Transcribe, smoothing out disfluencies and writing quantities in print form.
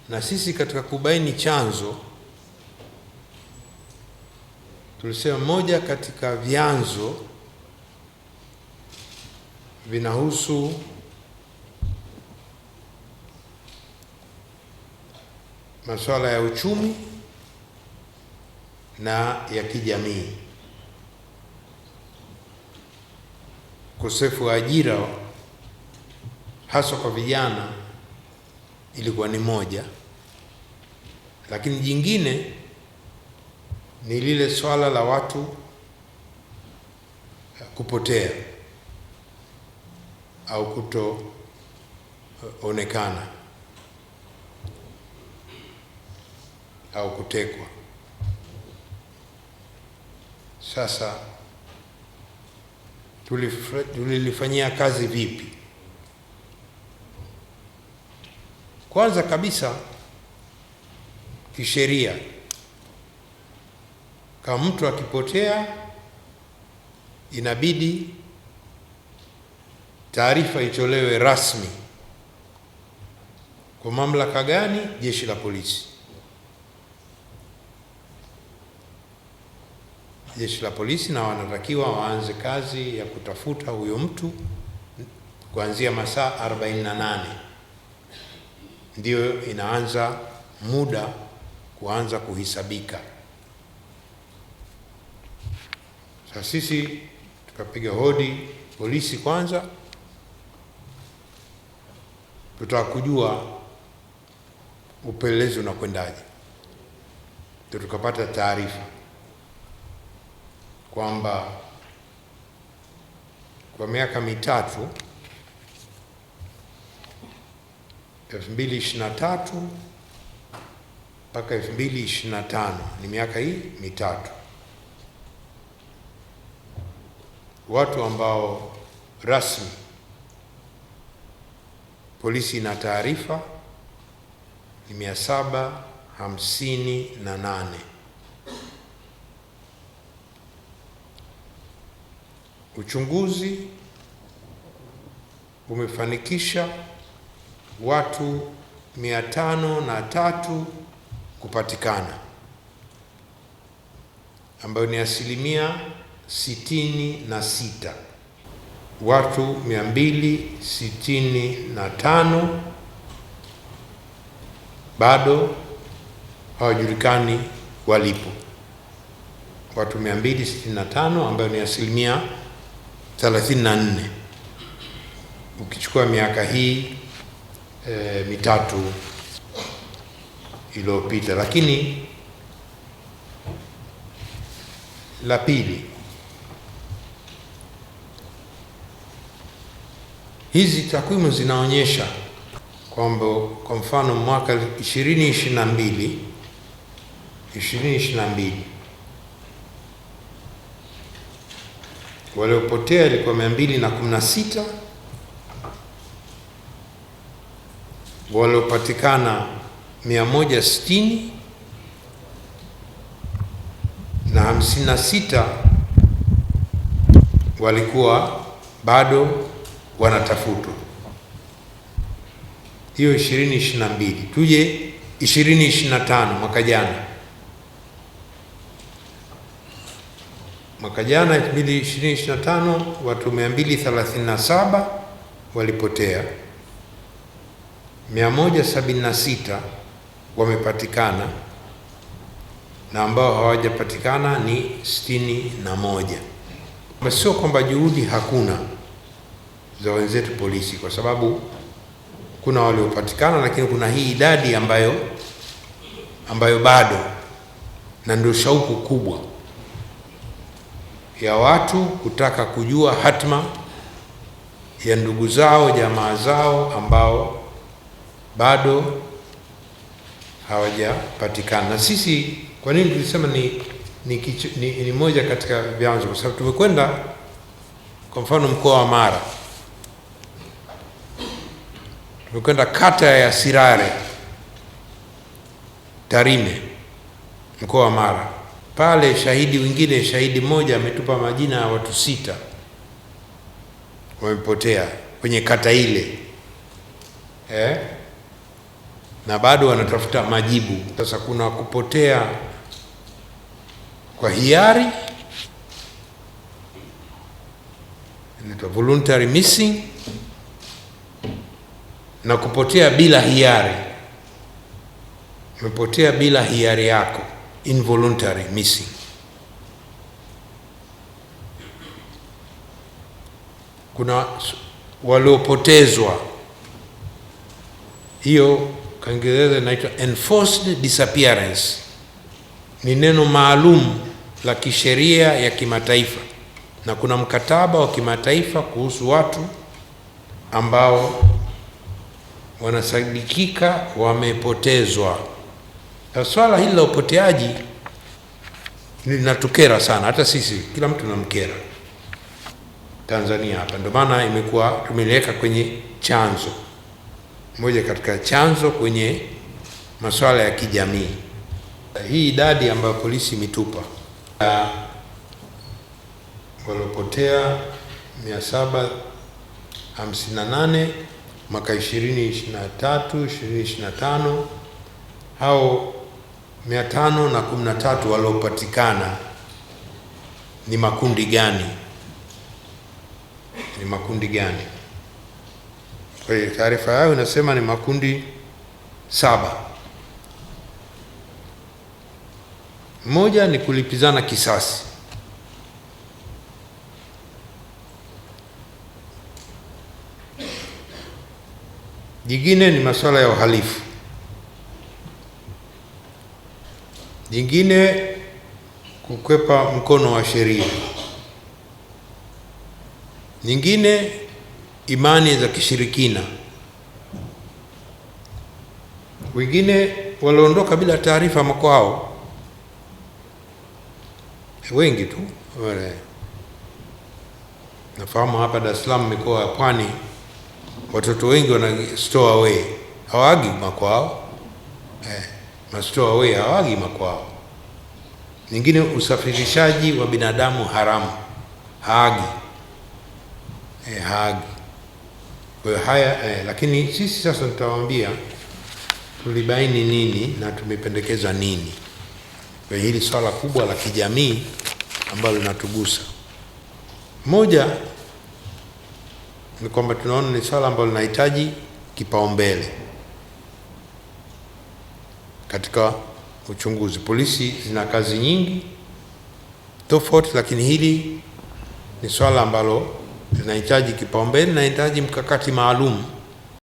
Na sisi katika kubaini chanzo tulisema moja katika vyanzo vinahusu masuala ya uchumi na ya kijamii. Ukosefu wa ajira hasa kwa vijana ilikuwa ni moja, lakini jingine ni lile swala la watu kupotea au kutoonekana au kutekwa. Sasa tulilifanyia kazi vipi? Kwanza kabisa, kisheria, kama mtu akipotea inabidi taarifa itolewe rasmi. Kwa mamlaka gani? Jeshi la polisi. Jeshi la polisi na wanatakiwa waanze kazi ya kutafuta huyo mtu kuanzia masaa 48 ndio inaanza muda kuanza kuhisabika. Sasa sisi tukapiga hodi polisi kwanza, tutaka kujua upelelezi unakwendaje. Tukapata taarifa kwamba kwa miaka mitatu 2023 mpaka 2025, ni miaka hii mitatu, watu ambao rasmi polisi ina taarifa ni 758. Uchunguzi umefanikisha watu 503 kupatikana, ambayo ni 66%. Watu 265 bado hawajulikani walipo. Watu 265 ambayo ni 34%, ukichukua miaka hii mitatu iliyopita. Lakini la pili, hizi takwimu zinaonyesha kwamba kwa mfano mwaka 2022 waliopotea ilikuwa 216, waliopatikana 160 na 56 walikuwa bado wanatafutwa. Hiyo 2022. Tuje 2025, mwaka jana. Mwaka jana 2025 watu 237 walipotea, 176 wamepatikana na ambao hawajapatikana ni 61. Sio kwamba juhudi hakuna za wenzetu polisi, kwa sababu kuna waliopatikana, lakini kuna hii idadi ambayo bado, na ndio shauku kubwa ya watu kutaka kujua hatima ya ndugu zao, jamaa zao ambao bado hawajapatikana. Na sisi kwa nini tulisema ni moja katika vyanzo? Kwa sababu tumekwenda kwa mfano mkoa wa Mara, tumekwenda kata ya Sirare, Tarime, mkoa wa Mara. Pale shahidi mmoja ametupa majina ya watu 6 wamepotea kwenye kata ile. na bado wanatafuta majibu. Sasa kuna kupotea kwa hiari, inaitwa voluntary missing, na kupotea bila hiari. Umepotea bila hiari yako, involuntary missing. Kuna waliopotezwa, hiyo kwa Kiingereza inaitwa enforced disappearance. Ni neno maalum la kisheria ya kimataifa, na kuna mkataba wa kimataifa kuhusu watu ambao wanasadikika wamepotezwa. Swala hili la upoteaji linatukera sana, hata sisi, kila mtu namkera Tanzania hapa. Ndio maana imekuwa tumeliweka kwenye chanzo moja, katika chanzo kwenye masuala ya kijamii. Hii idadi ambayo polisi imetupa waliopotea 758 mwaka 2023 2025, hao 513 waliopatikana ni makundi gani? Ni makundi gani? Kwa hiyo taarifa yao inasema ni makundi 7. Moja ni kulipizana kisasi. Jingine ni masuala ya uhalifu. Jingine kukwepa mkono wa sheria. Nyingine imani za kishirikina. Wengine waliondoka bila taarifa makwao, wengi tu. Nafahamu hapa Dar es Salaam, mikoa ya Pwani, watoto wengi wana store away, hawagi makwao. Store away hawagi makwao. Nyingine usafirishaji wa binadamu haramu, haagi. Kwa hiyo haya, lakini sisi sasa tutawaambia tulibaini nini na tumependekeza nini kwa hili swala kubwa la kijamii ambalo linatugusa. Moja ni kwamba tunaona ni swala ambalo linahitaji kipaumbele katika uchunguzi. Polisi zina kazi nyingi tofauti, lakini hili ni swala ambalo linahitaji kipaumbele na linahitaji mkakati maalum